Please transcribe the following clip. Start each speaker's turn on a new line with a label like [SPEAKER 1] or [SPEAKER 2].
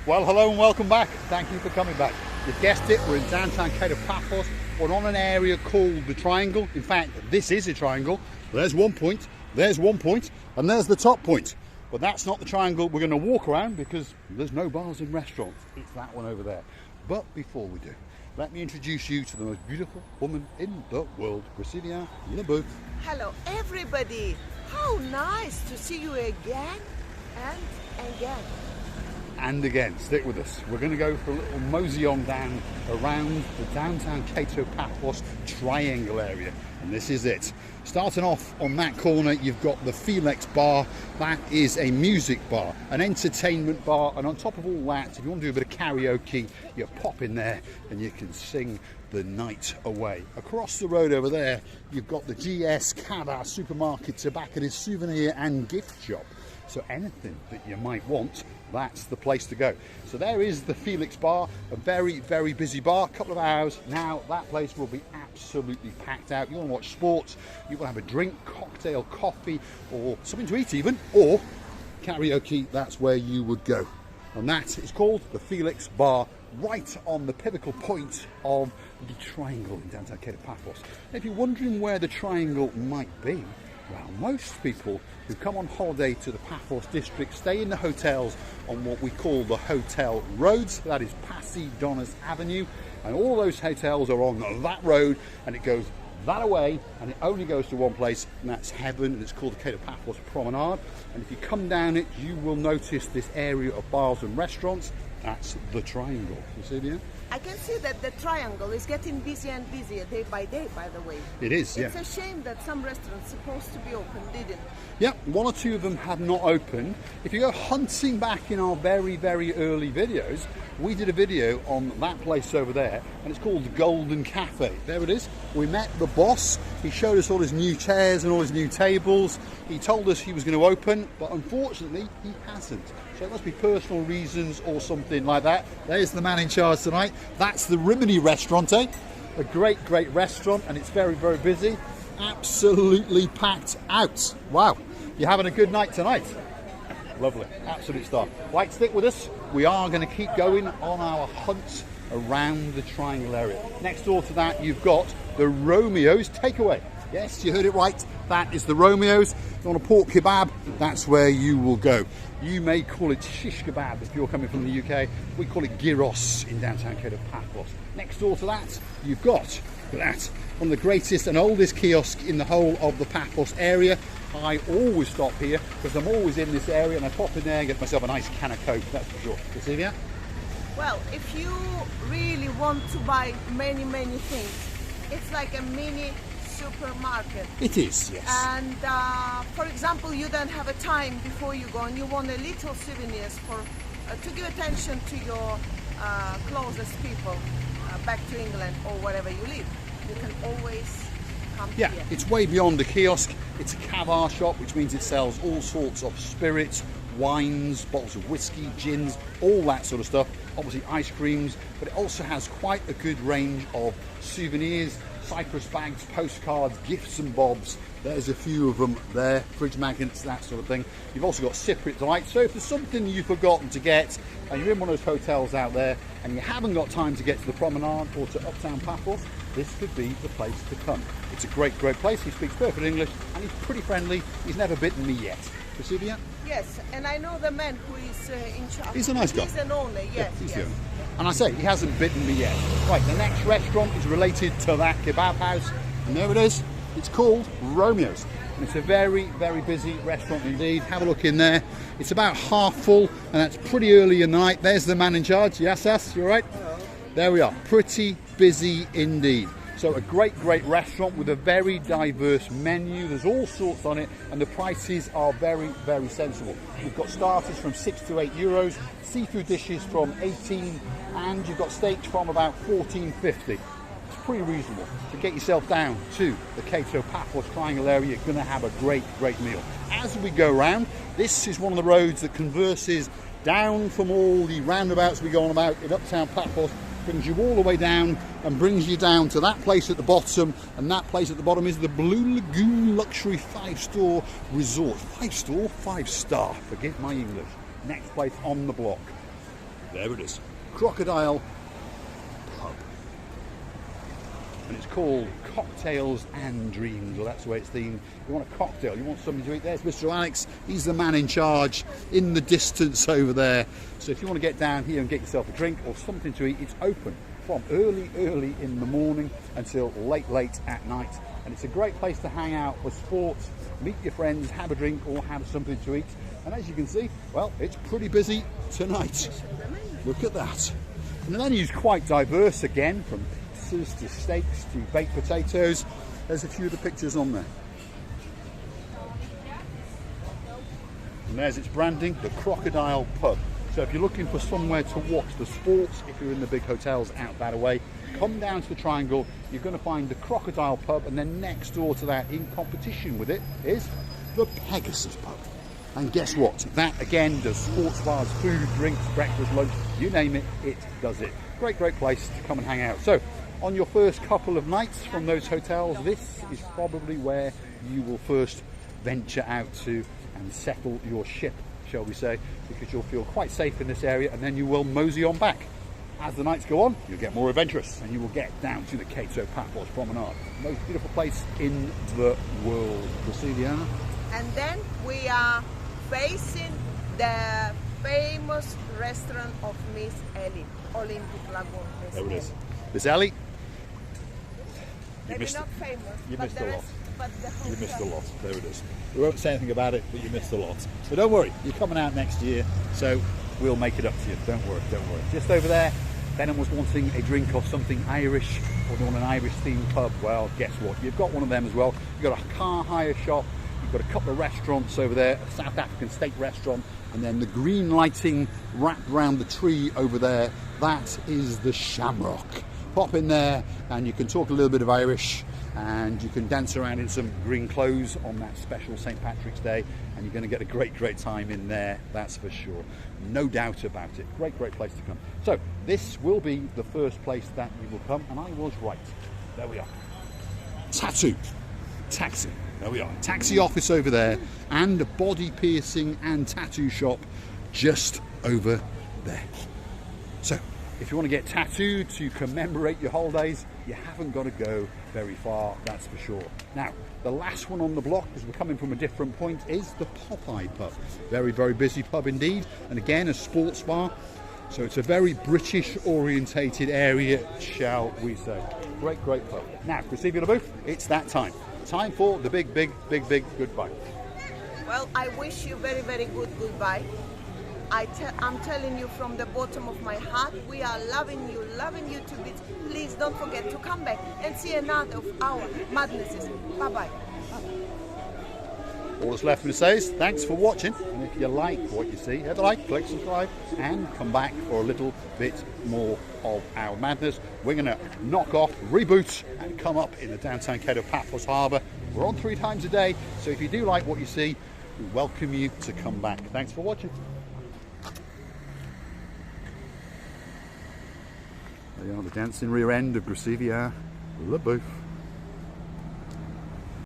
[SPEAKER 1] Well, hello and welcome back. Thank you for coming back. You've guessed it, we're in downtown Paphos. We're on an area called the Triangle. In fact, this is a triangle. There's one point, and there's the top point. But that's not the triangle we're going to walk around because there's no bars and restaurants. It's that one over there. But before we do, let me introduce you to the most beautiful woman in the world, Gracilia in a booth.
[SPEAKER 2] Hello everybody. How nice to see you again and again.
[SPEAKER 1] And again, stick with us. We're going to go for a little mosey on down around the downtown Paphos triangle area. And this is it. Starting off on that corner, you've got the Felix Bar. That is a music bar, an entertainment bar. And on top of all that, if you want to do a bit of karaoke, you pop in there and you can sing the night away. Across the road over there, you've got the GS Kada supermarket, tobacconist, souvenir and gift shop. So anything that you might want, that's the place to go. So there is the Felix Bar, a very, very busy bar. A couple of hours now, that place will be absolutely packed out. You want to watch sports, you want to have a drink, cocktail, coffee, or something to eat even, or karaoke, that's where you would go. And that is called the Felix Bar, right on the pivotal point of the triangle in downtown Paphos. If you're wondering where the triangle might be, well, most people who come on holiday to the Paphos district stay in the hotels on what we call the hotel roads. That is Donis Avenue, and all those hotels are on that road, and it goes that away, and it only goes to one place, and that's heaven, and it's called the Paphos Promenade. And if you come down it, you will notice this area of bars and restaurants. That's the triangle. You see there?
[SPEAKER 2] I can see that the triangle is getting busier and busier day by day, by the way.
[SPEAKER 1] It is, yeah.
[SPEAKER 2] It's a shame that some restaurants supposed to be open didn't.
[SPEAKER 1] Yeah, one or two of them have not opened. If you go hunting back in our very, very early videos, we did a video on that place over there, and it's called the Golden Cafe. There it is. We met the boss. He showed us all his new chairs and all his new tables. He told us he was going to open, but unfortunately he hasn't. So it must be personal reasons or something like that. There's the man in charge tonight. That's the Rimini restaurant, eh? A great, great restaurant, and it's very, very busy. Absolutely packed out. Wow, you're having a good night tonight. Lovely, absolute star. Right, stick with us. We are going to keep going on our hunt around the triangle area. Next door to that, you've got the Romeos takeaway. Yes, you heard it right. That is the Romeos. If you want a pork kebab, that's where you will go. You may call it shish kebab if you're coming from the UK. We call it gyros in downtown Paphos. Next door to that, you've got that, one of the greatest and oldest kiosks in the whole of the Paphos area. I always stop here because I'm always in this area, and I pop in there and get myself a nice can of Coke, that's for sure. Cecilia?
[SPEAKER 2] Well, if you really want to buy many, many things, it's like a mini supermarket.
[SPEAKER 1] It is, yes.
[SPEAKER 2] And for example, you don't have a time before you go and you want a little souvenirs for to give attention to your closest people back to England or wherever you live. You can always come here.
[SPEAKER 1] Yeah, it's way beyond the kiosk. It's a caviar shop, which means it sells all sorts of spirits, wines, bottles of whiskey, gins, all that sort of stuff. Obviously ice creams, but it also has quite a good range of souvenirs, Cyprus bags, postcards, gifts and bobs. There's a few of them there, fridge magnets, that sort of thing. You've also got Cypriot delights. So if there's something you've forgotten to get and you're in one of those hotels out there and you haven't got time to get to the promenade or to Uptown Paphos, this could be the place to come. It's a great, great place. He speaks perfect English and he's pretty friendly. He's never bitten me yet. Vesuvian?
[SPEAKER 2] Yes, and I know the man who is in charge.
[SPEAKER 1] He's a nice guy.
[SPEAKER 2] He's an owner, yes.
[SPEAKER 1] Yeah, he's
[SPEAKER 2] yes.
[SPEAKER 1] the owner. And I say, he hasn't bitten me yet. Right, the next restaurant is related to that kebab house. And there it is. It's called Romeos. And it's a very, very busy restaurant indeed. Have a look in there. It's about half full, and that's pretty early in the night. There's the man in charge. Yes, you all right?
[SPEAKER 2] Hello.
[SPEAKER 1] There we are. Pretty busy indeed. So a great, great restaurant with a very diverse menu. There's all sorts on it, and the prices are very, very sensible. You've got starters from 6 to 8 euros, seafood dishes from 18, and you've got steaks from about 14.50. It's pretty reasonable. So get yourself down to the Paphos triangle area. You're going to have a great, great meal. As we go around, this is one of the roads that converses down from all the roundabouts we go on about in Uptown Paphos, brings you all the way down and brings you down to that place at the bottom, and that place at the bottom is the Blue Lagoon Luxury 5-star Resort. 5-star? 5-star. Forget my English. Next place on the block. There it is. Crocodile Pub. And it's called Cocktails and Dreams. Well, that's the way it's themed. You want a cocktail, you want something to eat. There's Mr. Alex. He's the man in charge in the distance over there. So if you want to get down here and get yourself a drink or something to eat, it's open from early in the morning until late at night. And it's a great place to hang out for sports, meet your friends, have a drink or have something to eat. And as you can see, well, it's pretty busy tonight. Look at that. And the menu's quite diverse again, from pizzas to steaks to baked potatoes. There's a few of the pictures on there. And there's its branding, the Crocodile Pub. So if you're looking for somewhere to watch the sports, if you're in the big hotels out that way, come down to the Triangle, you're going to find the Crocodile Pub, and then next door to that, in competition with it, is the Pegasus Pub. And guess what? That again does sports bars, food, drinks, breakfast, lunch, you name it, it does it. Great place to come and hang out. So on your first couple of nights from those hotels, this is probably where you will first venture out to and settle your ship, shall we say, because you'll feel quite safe in this area, and then you will mosey on back. As the nights go on, you'll get more adventurous and you will get down to the Cato Paphos Promenade. Most beautiful place in the world. Brasilia.
[SPEAKER 2] And then we are facing the famous restaurant of Miss Ellie, Olympic Lagoon.
[SPEAKER 1] There it is. Miss Ellie.
[SPEAKER 2] Maybe not famous,
[SPEAKER 1] you missed a lot.
[SPEAKER 2] But the hotel.
[SPEAKER 1] You missed a lot. There it is. We won't say anything about it, but you missed a lot. But don't worry, you're coming out next year, so we'll make it up to you. Don't worry. Just over there, Benham was wanting a drink of something Irish, or they want an Irish themed pub. Well, guess what? You've got one of them as well. You've got a car hire shop, you've got a couple of restaurants over there, a South African steak restaurant, and then the green lighting wrapped around the tree over there, that is the Shamrock. Pop in there and you can talk a little bit of Irish, and you can dance around in some green clothes on that special St. Patrick's Day, and you're going to get a great time in there, that's for sure. No doubt about it. Great place to come. So this will be the first place that you will come, and I was right. There we are. Tattoo. Taxi. There we are. Taxi office over there, and a body piercing and tattoo shop just over there. So if you want to get tattooed to commemorate your holidays, you haven't got to go very far, that's for sure. Now, the last one on the block, as we're coming from a different point, is the Popeye Pub. Very busy pub indeed, and again a sports bar. So it's a very British orientated area, shall we say. Great pub. Now, Christina LaBeouf, it's that time. Time for the big goodbye.
[SPEAKER 2] Well, I wish you very good goodbye. I'm telling you from the bottom of my heart, we are loving you to bits. Please don't forget to come back and see another of our madnesses. Bye-bye.
[SPEAKER 1] All that's left to say is thanks for watching, and if you like what you see, hit the like, click subscribe, and come back for a little bit more of our madness. We're going to knock off, reboot, and come up in the downtown Cato Paphos Harbour. We're on 3 times a day, so if you do like what you see, we welcome you to come back. Thanks for watching. There you are, the dancing rear end of Gracevia LaBeouf.